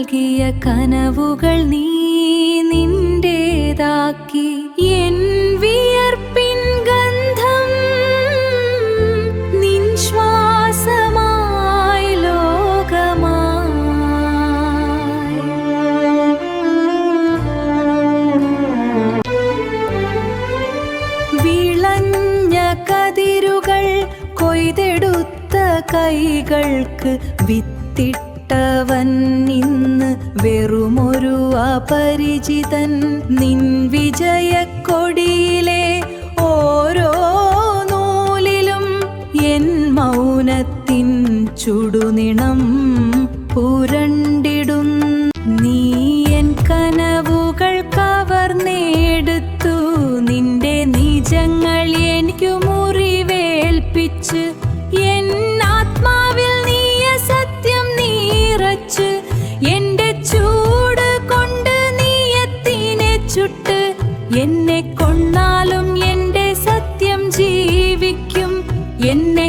നൽകിയ കനവുകൾ നീ നിന്റേതാക്കി. എൻ വിയർപ്പിൻ ഗന്ധം നിൻ ശ്വാസമായി ലോകമായി. വിളഞ്ഞ കതിരുകൾ കൊയ്തെടുത്ത കൈകൾക്ക് വിത്തിട്ടവൻ ഇന്ന് വെറുമൊരു അപരിചിതൻ. നിൻ വിജയക്കൊടിയിലെ ഓരോ നൂലിലും എൻ മൗനത്തിൻ ചുടുനിണം പുരണ്ടിടുന്നു. നീ എൻ കനവുകൾ കവർന്നെടുത്തു, നിന്റെ നിജങ്ങൾ എനിക്കു മുറിവേൽപ്പിച്ച്. എൻ ആത്മാവിൽ നീയ സത്യം നിറച്ച്, എന്റെ ചൂട് കൊണ്ട് നീയത്തിനെ ചുട്ട്. എന്നെ കൊന്നാലും എന്റെ സത്യം ജീവിക്കും, എന്നെ